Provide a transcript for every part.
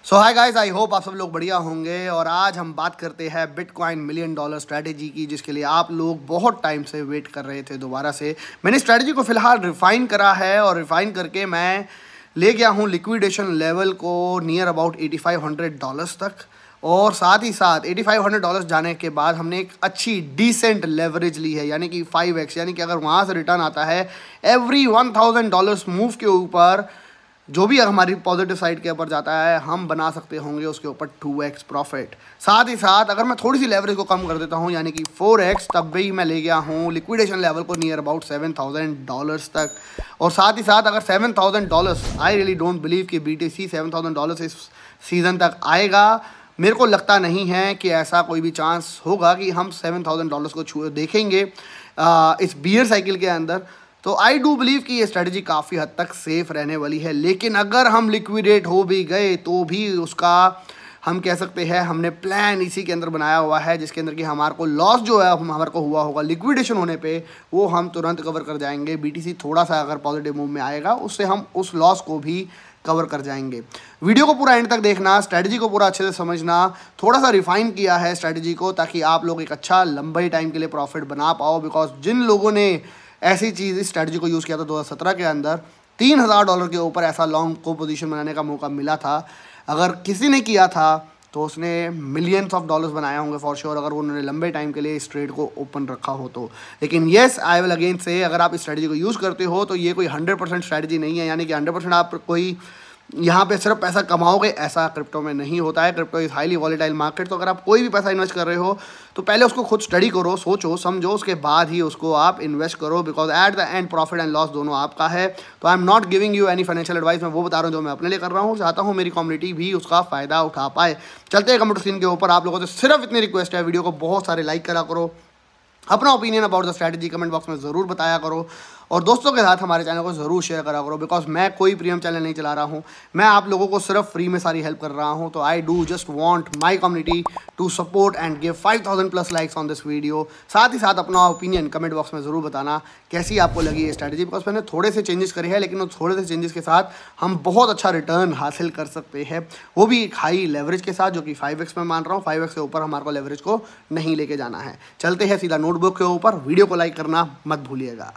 So hi guys, I hope आप सब लोग बढ़िया होंगे। और आज हम बात करते हैं बिटकॉइन $1,000,000 स्ट्रैटेजी की, जिसके लिए आप लोग बहुत टाइम से वेट कर रहे थे। दोबारा से मैंने स्ट्रैटेजी को फिलहाल रिफाइन करा है और रिफाइन करके मैं ले गया हूँ लिक्विडेशन लेवल को नियर अबाउट $8,500 तक। और साथ ही साथ $8,500 जाने के बाद हमने एक अच्छी डिसेंट लेवरेज ली है, यानी कि 5x, यानी कि अगर वहाँ से रिटर्न आता है एवरी $1,000 मूव के ऊपर, जो भी हमारी पॉजिटिव साइड के ऊपर जाता है, हम बना सकते होंगे उसके ऊपर 2x प्रॉफिट। साथ ही साथ अगर मैं थोड़ी सी लेवरेज को कम कर देता हूँ, यानी कि 4x, तब भी मैं ले गया हूँ लिक्विडेशन लेवल को नियर अबाउट $7,000 तक। और साथ ही साथ अगर $7,000, आई रियली डोंट बिलीव कि BTC $7,000 इस सीज़न तक आएगा। मेरे को लगता नहीं है कि ऐसा कोई भी चांस होगा कि हम $7,000 को देखेंगे इस बियर साइकिल के अंदर। तो आई डू बिलीव कि ये स्ट्रेटजी काफ़ी हद तक सेफ रहने वाली है। लेकिन अगर हम लिक्विडेट हो भी गए तो भी उसका हम कह सकते हैं हमने प्लान इसी के अंदर बनाया हुआ है, जिसके अंदर कि हमारे को लॉस जो है हमारे को हुआ होगा लिक्विडेशन होने पे, वो हम तुरंत कवर कर जाएंगे। BTC थोड़ा सा अगर पॉजिटिव मूव में आएगा, उससे हम उस लॉस को भी कवर कर जाएंगे। वीडियो को पूरा एंड तक देखना, स्ट्रैटेजी को पूरा अच्छे से समझना। थोड़ा सा रिफाइन किया है स्ट्रैटेजी को, ताकि आप लोग एक अच्छा लंबे टाइम के लिए प्रॉफिट बना पाओ। बिकॉज जिन लोगों ने ऐसी चीज़ इस स्ट्रैटेजी को यूज़ किया था 2017 के अंदर, $3,000 के ऊपर ऐसा लॉन्ग को पोजीशन बनाने का मौका मिला था। अगर किसी ने किया था तो उसने मिलियंस ऑफ डॉलर्स बनाए होंगे फॉर श्योर, अगर उन्होंने लंबे टाइम के लिए इस ट्रेड को ओपन रखा हो तो। लेकिन येस, आई विल अगेन से, अगर आप इस स्ट्रैटेजी को यूज़ करते हो तो ये कोई 100% स्ट्रैटेजी नहीं है, यानी कि 100% आप कोई यहाँ पे सिर्फ पैसा कमाओगे, ऐसा क्रिप्टो में नहीं होता है। Crypto is highly volatile market. तो अगर आप कोई भी पैसा इन्वेस्ट कर रहे हो तो पहले उसको खुद स्टडी करो, सोचो समझो, उसके बाद ही उसको आप इन्वेस्ट करो। Because at the end profit and loss दोनों आपका है। तो I am not giving you any financial advice, मैं वो बता रहा हूँ जो मैं अपने लिए कर रहा हूँ। चाहता हूँ मेरी कम्युनिटी भी उसका फ़ायदा उठा पाए। चलते हैं कंप्यूटर स्क्रीन के ऊपर। आप लोगों से सिर्फ इतनी रिक्वेस्ट है, वीडियो को बहुत सारे लाइक करा करो, अपना opinion about the strategy comment box में ज़रूर बताया करो, और दोस्तों के साथ हमारे चैनल को ज़रूर शेयर करा करो। बिकॉज मैं कोई प्रीमियम चैनल नहीं चला रहा हूँ, मैं आप लोगों को सिर्फ फ्री में सारी हेल्प कर रहा हूँ। तो I do just want my community to support and give 5,000+ likes on this video. साथ ही साथ अपना ओपिनियन कमेंट बॉक्स में ज़रूर बताना कैसी आपको लगी ये स्ट्रैटेजी। बिकॉज मैंने थोड़े से चेंजेस करे हैं, लेकिन उन थोड़े से चेंजेस के साथ हम बहुत अच्छा रिटर्न हासिल कर सकते हैं, वो भी एक हाई लेवरेज के साथ, जो कि 5x में मान रहा हूँ। 5x से ऊपर हमारे को लेवरेज को नहीं लेके जाना है। चलते हैं सीधा नोटबुक के ऊपर। वीडियो को लाइक करना मत भूलिएगा।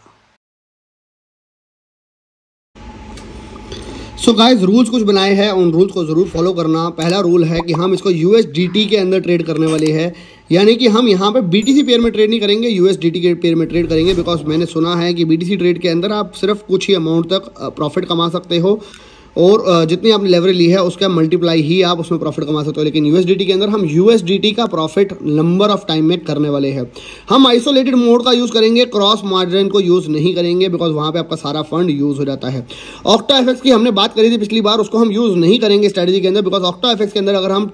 सो गाइस, रूल्स कुछ बनाए हैं, उन रूल्स को ज़रूर फॉलो करना। पहला रूल है कि हम इसको USDT के अंदर ट्रेड करने वाले हैं, यानी कि हम यहाँ पे BTC पेयर में ट्रेड नहीं करेंगे, USDT के पेयर में ट्रेड करेंगे। बिकॉज मैंने सुना है कि BTC ट्रेड के अंदर आप सिर्फ कुछ ही अमाउंट तक प्रॉफिट कमा सकते हो, और जितनी आपने लेवरेज ली है उसका मल्टीप्लाई ही आप उसमें प्रॉफिट कमा सकते हो। लेकिन USDT के अंदर हम USDT का प्रॉफिट नंबर ऑफ टाइम में करने वाले हैं। हम आइसोलेटेड मोड का यूज़ करेंगे, क्रॉस मार्जिन को यूज़ नहीं करेंगे, बिकॉज वहाँ पे आपका सारा फंड यूज़ हो जाता है। OctaFX की हमने बात करी थी पिछली बार, उसको हम यूज़ नहीं करेंगे स्ट्रैटेजी के अंदर। बिकॉज OctaFX के अंदर अगर हम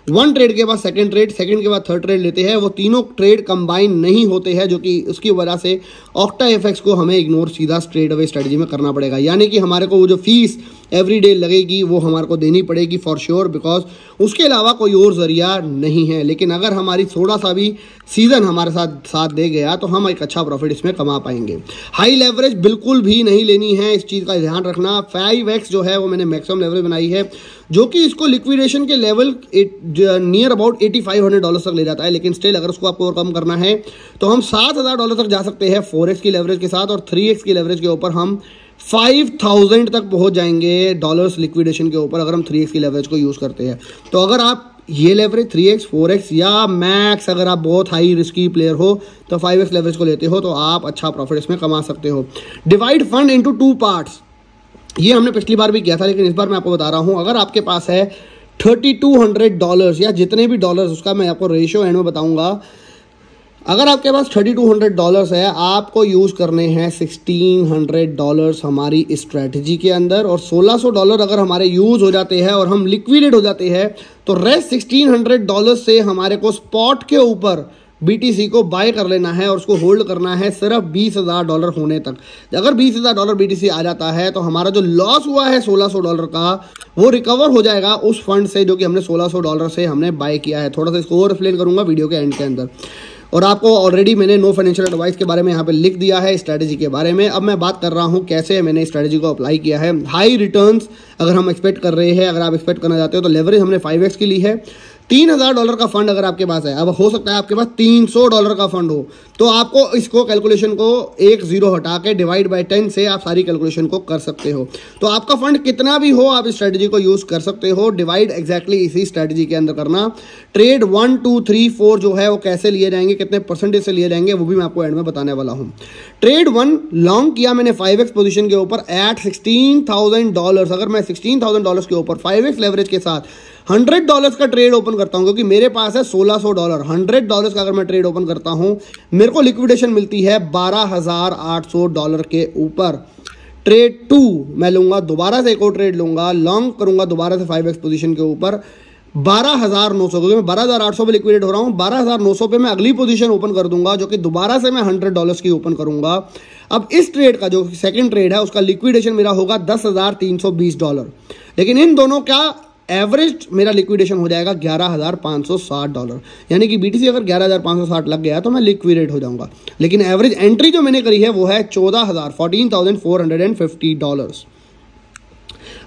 वन ट्रेड के बाद सेकंड ट्रेड, सेकंड के बाद थर्ड ट्रेड लेते हैं, वो तीनों ट्रेड कंबाइन नहीं होते हैं, जो कि उसकी वजह से OctaFX को हमें इग्नोर सीधा स्ट्रेट अवे स्ट्रैटेजी में करना पड़ेगा। यानी कि हमारे को वो जो फीस एवरी डे लगेगी वो हमारे को देनी पड़ेगी फॉर श्योर, बिकॉज उसके अलावा कोई और जरिया नहीं है। लेकिन अगर हमारी थोड़ा सा भी सीजन हमारे साथ दे गया तो हम एक अच्छा प्रॉफिट इसमें कमा पाएंगे। हाई लेवरेज बिल्कुल भी नहीं लेनी है, इस चीज़ का ध्यान रखना। 5x जो है वो मैंने मैक्सिमम लेवरेज बनाई है, जो कि इसको लिक्विडेशन के लेवल नियर अबाउट $8,500 तक ले जाता है। लेकिन स्टिल अगर उसको आपको और कम करना है तो हम $7,000 तक जा सकते हैं 4x की लेवरेज के साथ, और 3x की लेवरेज के ऊपर हम 5,000 तक पहुंच जाएंगे डॉलर्स लिक्विडेशन के ऊपर, अगर हम 3x की लेवरेज को यूज़ करते हैं। तो अगर आप ये लेवरेज 3x, 4x या मैक्स, अगर आप बहुत हाई रिस्की प्लेयर हो तो 5x लेवरेज को लेते हो, तो आप अच्छा प्रॉफिट इसमें कमा सकते हो। डिवाइड फंड इनटू 2 पार्ट्स, ये हमने पिछली बार भी किया था, लेकिन इस बार मैं आपको बता रहा हूँ। अगर आपके पास है $3,200 या जितने भी डॉलर्स, उसका मैं आपको रेशियो एंड में बताऊंगा। अगर आपके पास $3,200 है, आपको यूज़ करने हैं $1,600 हमारी स्ट्रैटेजी के अंदर, और $1,600 अगर हमारे यूज़ हो जाते हैं और हम लिक्विडेट हो जाते हैं, तो रेस्ट $1,600 से हमारे को स्पॉट के ऊपर BTC को बाय कर लेना है और उसको होल्ड करना है सिर्फ $20,000 होने तक। अगर $20,000 BTC आ जाता है तो हमारा जो लॉस हुआ है $1,600 का, वो रिकवर हो जाएगा उस फंड से जो कि हमने $1,600 से हमने बाय किया है। थोड़ा सा इसको और एक्सप्लेन करूंगा वीडियो के एंड के अंदर। और आपको ऑलरेडी मैंने नो फाइनेंशियल एडवाइस के बारे में यहाँ पे लिख दिया है स्ट्रैटेजी के बारे में। अब मैं बात कर रहा हूँ कैसे मैंने स्ट्रैटेजी को अप्लाई किया है। हाई रिटर्न्स अगर हम एक्सपेक्ट कर रहे हैं, अगर आप एक्सपेक्ट करना चाहते हो तो लेवरेज हमने 5x की ली है। $3000 का फंड अगर आपके पास है, अब हो सकता है आपके पास $300 का फंड हो, तो आपको इसको कैलकुलेशन को एक जीरो हटा के डिवाइड बाय 10 से आप सारी कैलकुलेशन को कर सकते हो। तो आपका फंड कितना भी हो आप इस स्ट्रेटजी को यूज कर सकते हो। डिवाइड एग्जैक्टली इसी स्ट्रेटजी के अंदर करना। ट्रेड 1 2 3 4 जो है वो कैसे लिए जाएंगे, कितने परसेंटेज से लिए जाएंगे, वो भी मैं आपको एंड में बताने वाला हूँ। ट्रेड 1 लॉन्ग किया मैंने 5x पोजीशन के ऊपर एट $16,000। अगर मैं $16,000 के ऊपर 5x लेवरेज के साथ $100 का ट्रेड ओपन करता हूं, क्योंकि मेरे पास है $1600, $100 का अगर मैं ट्रेड ओपन करता हूं, मेरे को लिक्विडेशन मिलती है $12,800 के ऊपर। ट्रेड 2 मैं लूंगा, दोबारा से एक और ट्रेड लूंगा, लॉन्ग करूंगा दोबारा से 5x पोजीशन के ऊपर 12,900, क्योंकि मैं 12,800 पे लिक्विडेट हो रहा हूं, 12,900 पे मैं अगली पोजीशन ओपन कर दूंगा, जो कि दोबारा से मैं $100 की ओपन करूंगा। अब इस ट्रेड का जो सेकंड ट्रेड है उसका लिक्विडेशन मेरा होगा $10,320, लेकिन इन दोनों का एवरेज मेरा लिक्विडेशन हो जाएगा $11,560। यानी कि बीटीसी अगर 11,560 लग गया तो मैं लिक्विडेट हो जाऊंगा, लेकिन एवरेज एंट्री जो मैंने करी है वो है $14,450।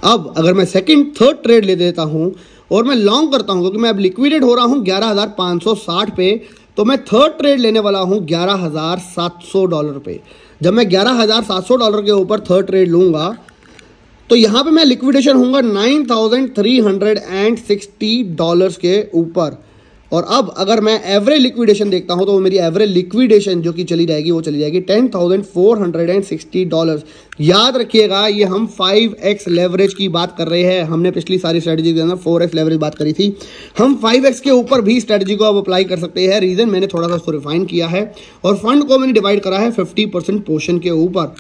अब अगर मैं सेकंड थर्ड ट्रेड ले देता हूं और मैं लॉन्ग करता हूं, क्योंकि मैं अब लिक्विडेट हो रहा हूं 11,560 पे, तो मैं थर्ड ट्रेड लेने वाला हूं $11,700 पे। जब मैं $11,700 के ऊपर थर्ड ट्रेड लूंगा तो यहां पे मैं लिक्विडेशन होऊंगा $9,360 के ऊपर। और अब अगर मैं एवरेज लिक्विडेशन देखता हूं तो वो मेरी एवरेज लिक्विडेशन जो कि चली जाएगी वो चली जाएगी $10,460। याद रखिएगा ये हम 5x लेवरेज की बात कर रहे हैं। हमने पिछली सारी स्ट्रेटजी के अंदर 4x लेवरेज बात करी थी, हम 5x के ऊपर भी स्ट्रेटजी को अब अप्लाई कर सकते हैं। रीजन मैंने थोड़ा सा उसको रिफाइन किया है और फंड को मैंने डिवाइड करा है 50% पोर्शन के ऊपर।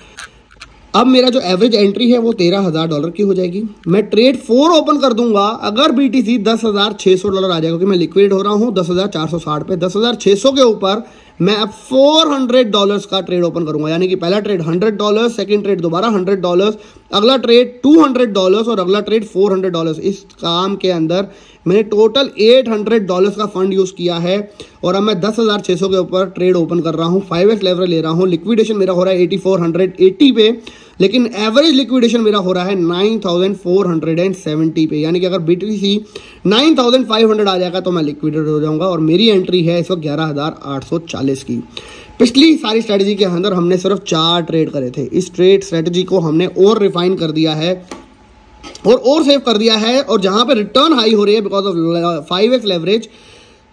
अब मेरा जो एवरेज एंट्री है वो $13,000 की हो जाएगी। मैं ट्रेड 4 ओपन कर दूंगा, अगर बीटीसी $10,600 आ जाएगा, क्योंकि मैं लिक्विड हो रहा हूं 10,460 पे, 10,600 के ऊपर मैं अब $400 का ट्रेड ओपन करूंगा। यानी कि पहला ट्रेड $100, सेकंड ट्रेड दोबारा $100, अगला ट्रेड $200 और अगला ट्रेड $400। इस काम के अंदर मैंने टोटल $800 का फंड यूज किया है और अब मैं 10,600 के ऊपर ट्रेड ओपन कर रहा हूं, 5x लेवरेज ले रहा हूं। लिक्विडेशन मेरा हो रहा है 8,480 पे, लेकिन एवरेज लिक्विडेशन मेरा हो रहा है 9,470 पे। यानी कि अगर बीटीसी 9,500 आ जाएगा तो मैं लिक्विडेट हो जाऊंगा और मेरी एंट्री है इस वक्त 11,840 की। पिछली सारी स्ट्रेटजी के अंदर हमने सिर्फ 4 ट्रेड करे थे। इस ट्रेड स्ट्रेटजी को हमने और रिफाइन कर दिया है और सेव कर दिया है, और जहां पे रिटर्न हाई हो रही है बिकॉज ऑफ 5x लेवरेज,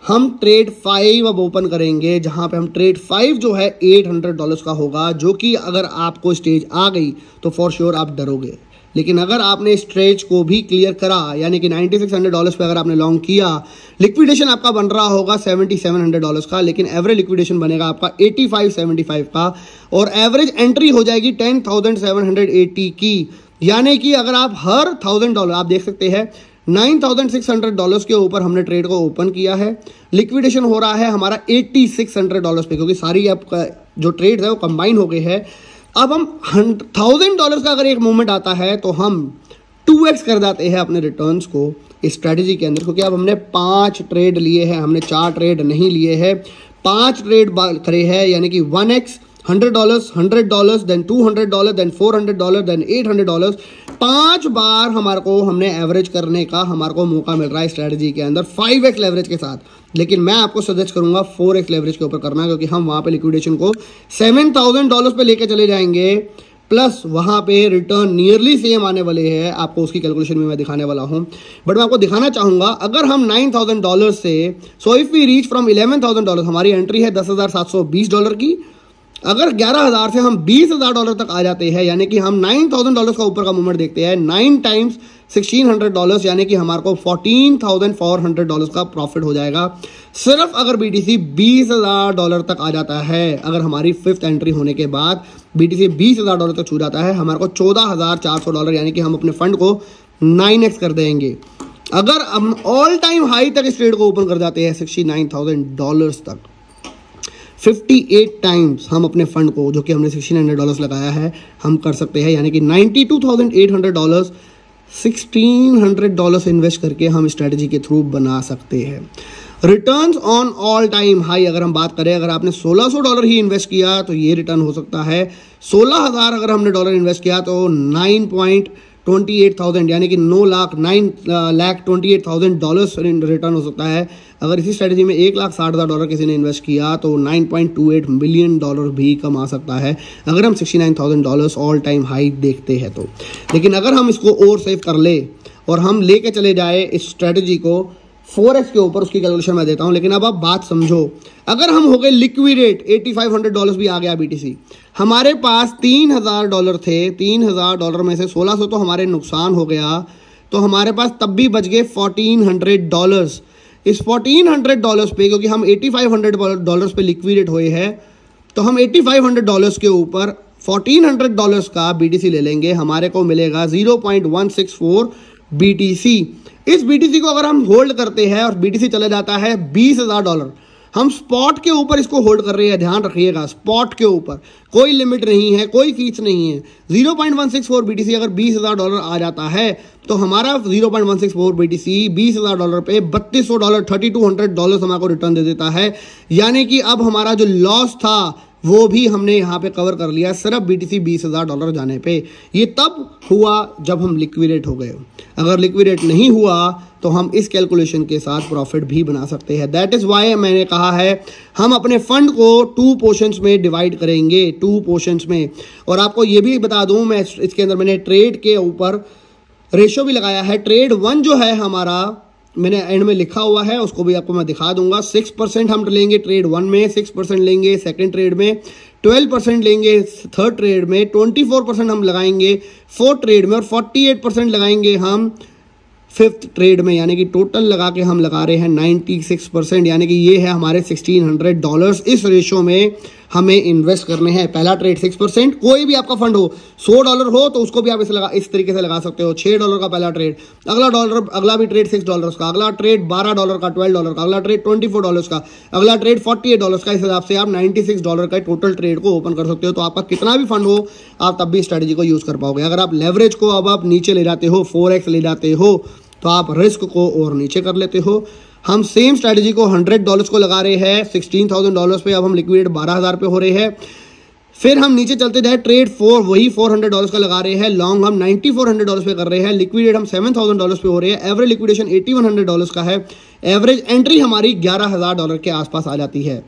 हम ट्रेड 5 अब ओपन करेंगे, जहां पे हम ट्रेड 5 जो है $800 का होगा, जो कि अगर आपको स्टेज आ गई तो फॉर श्योर आप डरोगे। लेकिन अगर आपने स्टेज को भी क्लियर करा, यानी कि $9,600 पे अगर आपने लॉन्ग किया, लिक्विडेशन आपका बन रहा होगा $7,700 का, लेकिन एवरेज लिक्विडेशन बनेगा आपका 8575 का और एवरेज एंट्री हो जाएगी 10,780 की। यानी कि अगर आप हर $1,000, आप देख सकते हैं $9,600 के ऊपर हमने ट्रेड को ओपन किया है, लिक्विडेशन हो रहा है हमारा $8,600 पे, क्योंकि सारी आपका जो ट्रेड है वो कंबाइन हो गए हैं। अब हम $1,000 का अगर एक मूवमेंट आता है तो हम 2x कर देते हैं अपने रिटर्न्स को इस स्ट्रेटजी के अंदर, क्योंकि अब हमने 5 ट्रेड लिए हैं, हमने 4 ट्रेड नहीं लिए हैं, 5 ट्रेड करे हैं। यानी कि 1x $100, $100, देन $200, देन $400, देन $800। 5 बार हमारे को हमने एवरेज करने का हमारे को मौका मिल रहा है स्ट्रेटजी के अंदर 5x लेवरेज के साथ। लेकिन मैं आपको सजेस्ट करूंगा 4x लेवरेज के ऊपर करना, क्योंकि हम वहां पे लिक्विडेशन को $7,000 पे लेके चले जाएंगे, प्लस वहां पे रिटर्न नियरली सेम आने वाले हैं। आपको उसकी कैलकुलेशन में मैं दिखाने वाला हूं, बट मैं आपको दिखाना चाहूंगा अगर हम $9,000 से, so if we reach from $11,000, हमारी एंट्री है $10,720 की। अगर 11,000 से हम $20,000 तक आ जाते हैं, यानी कि हम $9,000 का ऊपर का मूवमेंट देखते हैं, 9 टाइम्स $1,600, यानी कि हमारे को $14,400 का प्रॉफिट हो जाएगा, सिर्फ अगर बीटीसी $20,000 तक आ जाता है। अगर हमारी 5th एंट्री होने के बाद बीटीसी $20,000 तक छू जाता है, हमारे को $14,400, यानी कि हम अपने फंड को 9x कर देंगे। अगर हम ऑल टाइम हाई तक इस ट्रेड को ओपन कर जाते हैं $69,000 तक, 58 टाइम्स हम अपने फंड को, जो कि हमने $1,600 लगाया है, हम कर सकते हैं। यानी कि $92,800 $1,600 इन्वेस्ट करके हम स्ट्रेटजी के थ्रू बना सकते हैं। Returns on all time high अगर हम बात करें, अगर आपने $1600 ही इन्वेस्ट किया तो ये रिटर्न हो सकता है। 16,000 अगर हमने डॉलर इन्वेस्ट किया तो 9,28,000 यानी कि $9,28,000 रिटर्न हो सकता है। अगर इसी स्ट्रेटजी में $1,60,000 किसी ने इन्वेस्ट किया तो $9.28 मिलियन भी कमा सकता है अगर हम $69,000 ऑल टाइम हाई देखते हैं तो। लेकिन अगर हम इसको और सेव कर ले और हम लेके चले जाए इस स्ट्रेटजी को फोरेक्स के ऊपर, उसकी कैलकुलेशन मैं देता हूं। लेकिन अब आप बात समझो, अगर हम हो गए लिक्विडेट, $8,500 भी आ गया बीटीसी, हमारे पास $3,000 थे, $3,000 में से 1,600 तो हमारे नुकसान हो गया, तो हमारे पास तब भी बच गए $1,400। इस $1,400 पे, क्योंकि हम $8,500 पे लिक्विडेट हुए हैं, तो हम $8,500 के ऊपर $1,400 का बीटीसी ले लेंगे, हमारे को मिलेगा 0.164 बीटीसी। इस बीटीसी को अगर हम होल्ड करते हैं और बीटीसी चला जाता है $20,000, हम स्पॉट के ऊपर इसको होल्ड कर रहे हैं, ध्यान रखिएगा, स्पॉट के ऊपर कोई लिमिट नहीं है, कोई फीस नहीं है। 0.164 बीटीसी अगर $20,000 आ जाता है तो हमारा 0.164 बीटीसी $20,000 पे $3,200 $3,200 हमारे को रिटर्न दे देता है। यानी कि अब हमारा जो लॉस था वो भी हमने यहाँ पे कवर कर लिया सिर्फ बीटीसी $20,000 जाने पे। ये तब हुआ जब हम लिक्विडेट हो गए। अगर लिक्विडेट नहीं हुआ तो हम इस कैलकुलेशन के साथ प्रॉफिट भी बना सकते हैं। दैट इज़ वाई मैंने कहा है हम अपने फंड को 2 पोर्शंस में डिवाइड करेंगे, 2 पोर्शंस में। और आपको ये भी बता दूं, मैं इसके अंदर मैंने ट्रेड के ऊपर रेशो भी लगाया है। ट्रेड 1 जो है हमारा, मैंने एंड में लिखा हुआ है, उसको भी आपको मैं दिखा दूंगा। 6% हम लेंगे ट्रेड 1 में, 6% लेंगे सेकंड ट्रेड में, 12% लेंगे थर्ड ट्रेड में, 24% हम लगाएंगे फोर्थ ट्रेड में और 48% लगाएंगे हम फिफ्थ ट्रेड में। यानी कि टोटल लगा के हम लगा रहे हैं 96%, यानी कि ये है हमारे $1,600। इस रेशो में हमें इन्वेस्ट करने हैं। पहला ट्रेड 6%, कोई भी आपका फंड हो, $100 हो तो उसको भी आप इस तरीके से लगा सकते हो। $6 का पहला ट्रेड, अगला भी ट्रेड $6 का, अगला ट्रेड $12 का, $12 का, अगला ट्रेड $24 का, अगला ट्रेड $48 का। इस हिसाब से आप $96 का टोटल ट्रेड को ओपन कर सकते हो। तो आपका कितना भी फंड हो आप तब भी स्ट्रेटेजी को यूज कर पाओगे। अगर आप लेवरेज को अब आप नीचे ले जाते हो, 4x ले जाते हो, तो आप रिस्क को और नीचे कर लेते हो। हम सेम स्ट्रैटेजी को $100 को लगा रहे हैं $16,000 पे, अब हम लिक्विडेट 12,000 पे हो रहे हैं। फिर हम नीचे चलते जाए, ट्रेड 4 वही $400 का लगा रहे हैं, लॉन्ग हम $9,400 पे कर रहे हैं, लिक्विडेट हम $7,000 पे हो रहे हैं, एवरेज लिक्विडेशन $8,100 का है, एवरेज एंट्री हमारी $11,000 के आसपास आ जाती है।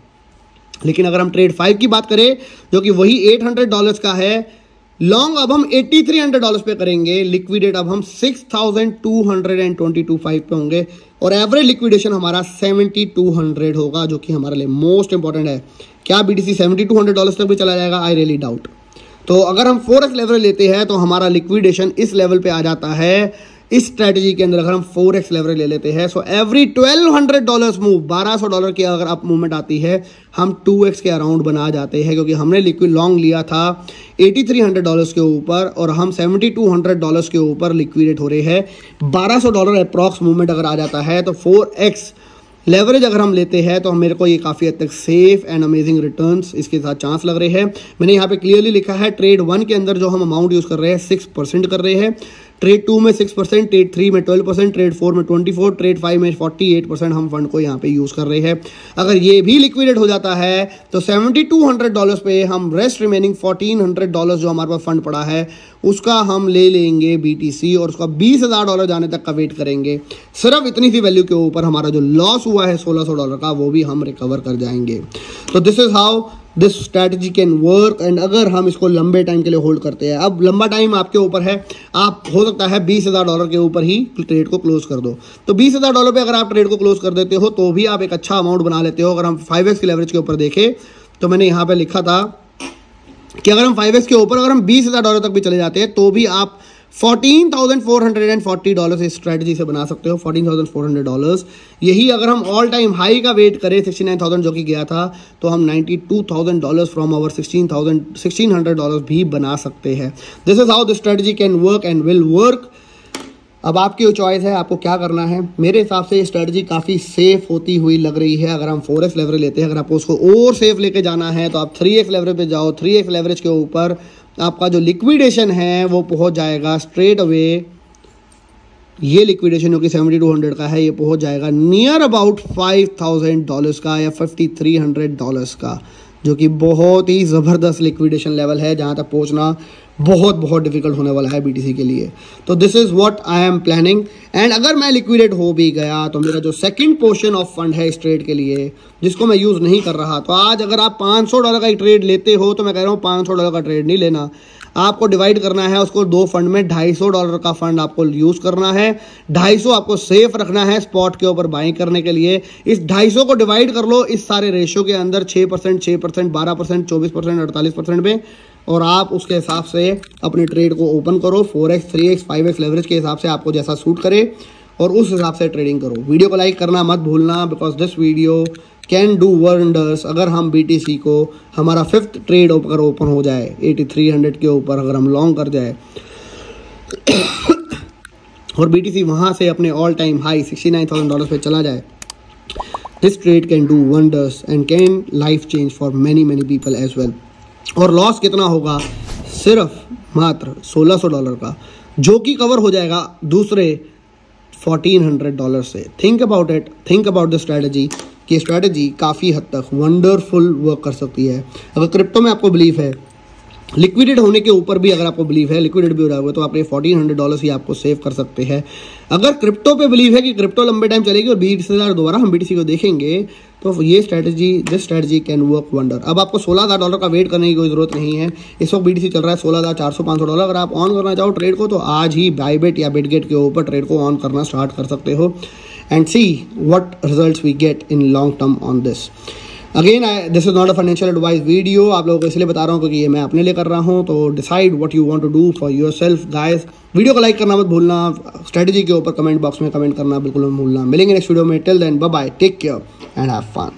लेकिन अगर हम ट्रेड 5 की बात करें जो कि वही $800 का है, लॉन्ग अब हम $8,300 पे करेंगे, लिक्विडेट अब हम $6,222.5 पे होंगे और एवरेज लिक्विडेशन हमारा $7,200 होगा, जो कि हमारे लिए मोस्ट इंपॉर्टेंट है। क्या बीटीसी $7,200 तक भी चला जाएगा? I really doubt. तो अगर हम 4x लेवल लेते हैं तो हमारा लिक्विडेशन इस लेवल पे आ जाता है। इस स्ट्रैटेजी के अंदर अगर हम 4x लेवरेज ले लेते हैं, सो एवरी $1,200 मूव, $1,200 की अगर अप मूवमेंट आती है, हम 2x के अराउंड बना जाते हैं, क्योंकि हमने लिक्विड लॉन्ग लिया था $8,300 के ऊपर और हम $7,200 के ऊपर लिक्विडेट हो रहे हैं। $1,200 अप्रॉक्स मूवमेंट अगर आ जाता है तो 4x लेवरेज अगर हम लेते हैं तो मेरे को ये काफ़ी हद तक सेफ एंड अमेजिंग रिटर्न्स इसके साथ चांस लग रहे हैं। मैंने यहाँ पे क्लियरली लिखा है ट्रेड 1 के अंदर जो हम अमाउंट यूज़ कर रहे हैं 6% कर रहे हैं, ट्रेड 2 में 6%, ट्रेड 3 में 12%, ट्रेड 4 में 24%, ट्रेड 5 में 48% हम फंड को यहाँ पे यूज़ कर रहे हैं। अगर ये भी लिक्विडेट हो जाता है तो $7,200 पे हम रेस्ट रिमेनिंग $1,400 जो हमारे पास फंड पड़ा है उसका हम ले लेंगे BTC और उसका $20,000 जाने तक का वेट करेंगे। सिर्फ इतनी सी वैल्यू के ऊपर हमारा जो लॉस हुआ है $1,600 का वो भी हम रिकवर कर जाएंगे। तो this is how this strategy can work. And अगर हम इसको लंबे टाइम के लिए होल्ड करते हैं, अब लंबा टाइम आपके ऊपर है, आप हो सकता है $20,000 के ऊपर ही ट्रेड को क्लोज कर दो। तो $20,000 पे अगर आप ट्रेड को क्लोज कर देते हो तो भी आप एक अच्छा अमाउंट बना लेते हो। अगर हम 5x की लेवरेज के ऊपर देखें तो मैंने यहाँ पे लिखा था कि अगर हम 5x के ऊपर अगर हम $20,000 तक भी चले जाते हैं तो भी आप $14,440 इस स्ट्रैटेजी से बना सकते हो। $14,400 यही अगर हम ऑल टाइम हाई का वेट करें 69,000 जो कि गया था तो हम $92,000 फ्रॉम आवर $1,600 भी बना सकते हैं। This is how the strategy can work and will work. अब आपकी चॉइस है आपको क्या करना है। मेरे हिसाब से ये स्ट्रैटेजी काफ़ी सेफ होती हुई लग रही है। अगर हम 4x लेवरेज लेते हैं, अगर आपको उसको और सेफ लेके जाना है तो आप 3x लेवरेज पे जाओ। 3x लेवरेज के ऊपर आपका जो लिक्विडेशन है वो पहुंच जाएगा स्ट्रेट अवे ये लिक्विडेशन जो कि 7200 का है, ये पहुंच जाएगा नियर अबाउट $5000 का या $5300 का, जो कि बहुत ही ज़बरदस्त लिक्विडेशन लेवल है, जहां तक पहुंचना बहुत डिफिकल्ट होने वाला है BTC के लिए। तो this is what I am planning. And अगर मैं लिक्विडेट हो भी गया तो मेरा जो सेकंड पोर्शन ऑफ फंड है इस ट्रेड के लिए, जिसको मैं यूज़ नहीं कर रहा, तो आज अगर आप $500 का एक ट्रेड लेते हो, तो मैं कह रहा हूँ $500 का ट्रेड नहीं लेना, आपको डिवाइड करना है उसको 2 फंड में। $250 का फंड आपको यूज़ करना है, 250 आपको सेफ रखना है स्पॉट के ऊपर बाइंग करने के लिए। इस 250 को डिवाइड कर लो इस सारे रेशियो के अंदर, 6%, 6%, 12%, 24%, 48% में, और आप उसके हिसाब से अपने ट्रेड को ओपन करो। 4x, 3x, 5x लेवरेज के हिसाब से आपको जैसा सूट करे, और उस हिसाब से ट्रेडिंग करो। वीडियो को लाइक करना मत भूलना, because this video can do wonders. अगर हम BTC को हमारा 5th ट्रेड अगर ओपन हो जाए 8300 के ऊपर, अगर हम लॉन्ग कर जाए और BTC वहाँ से अपने ऑल टाइम हाई $69,000 पे चला जाए, this trade can do wonders and can life change for many people as well. और लॉस कितना होगा? सिर्फ मात्र $1600 का, जो कि कवर हो जाएगा दूसरे $1400 से। Think about it, think about the strategy, कि स्ट्रैटेजी काफ़ी हद तक वंडरफुल वर्क कर सकती है। अगर क्रिप्टो में आपको बिलीव है, लिक्विडेट होने के ऊपर भी अगर आपको बिलीव है, लिक्विडेट भी हो रहा होगा, तो आप ये $1400 ही आपको सेव कर सकते हैं। अगर क्रिप्टो पे बिलीव है कि क्रिप्टो लंबे टाइम चलेगी और 20,000 दोबारा हम BTC को देखेंगे, तो ये this strategy can work wonder. अब आपको $16,000 का वेट करने की कोई ज़रूरत नहीं है। इस वक्त BTC चल रहा है $16,400-500। अगर आप ऑन करना चाहो ट्रेड को, तो आज ही बायबिट या बिटगेट के ऊपर ट्रेड को ऑन करना स्टार्ट कर सकते हो, and see what results we get in long term on this. Again, this is not a financial advice video. आप लोगों को इसलिए बता रहा हूँ क्योंकि ये मैं अपने लिए कर रहा हूँ। तो decide what you want to do for yourself, guys. Video को लाइक करना मत भूलना, स्ट्रेटेजी के ऊपर कमेंट बॉक्स में कमेंट करना बिल्कुल मत भूलना। मिलेंगे नेक्स्ट वीडियो में। Till then, bye bye, take care and have fun.